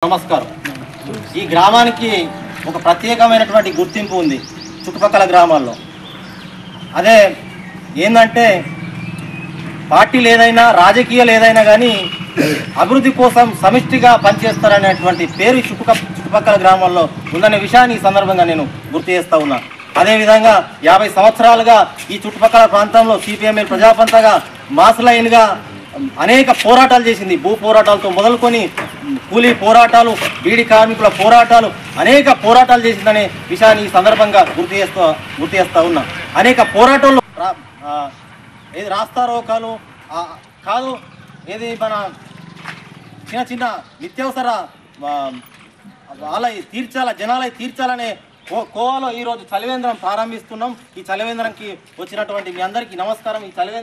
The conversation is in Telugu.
నమస్కారం. ఈ గ్రామానికి ఒక ప్రత్యేకమైనటువంటి గుర్తింపు ఉంది చుట్టుపక్కల గ్రామాల్లో. అదే ఏంటంటే పార్టీలు ఏదైనా రాజకీయాలు ఏదైనా కానీ అభివృద్ధి కోసం సమిష్టిగా పనిచేస్తారనేటువంటి పేరు చుట్టుపక్కల గ్రామాల్లో ఉందనే విషయాన్ని ఈ సందర్భంగా నేను గుర్తు చేస్తూ ఉన్నా. అదేవిధంగా 50 సంవత్సరాలుగా ఈ చుట్టుపక్కల ప్రాంతంలో సిపిఎంఎల్ ప్రజాపంతగా మాసులైన్గా అనేక పోరాటాలు చేసింది. భూ పోరాటాలతో మొదలుకొని కూలీ పోరాటాలు, బీడీ కార్మికుల పోరాటాలు, అనేక పోరాటాలు చేసిందనే విషయాన్ని ఈ సందర్భంగా గుర్తు చేస్తూ ఉన్నా. అనేక పోరాటాల్లో ఏది రాస్తారోకాలు కాదు, ఏది మన చిన్న చిన్న నిత్యావసర వాళ్ళవి జనాలవి తీర్చాలనే కోవాలో ఈరోజు చలివేంద్రం ప్రారంభిస్తున్నాం. ఈ చలివేంద్రంకి వచ్చినటువంటి మీ అందరికీ నమస్కారం. ఈ చలివేంద్రం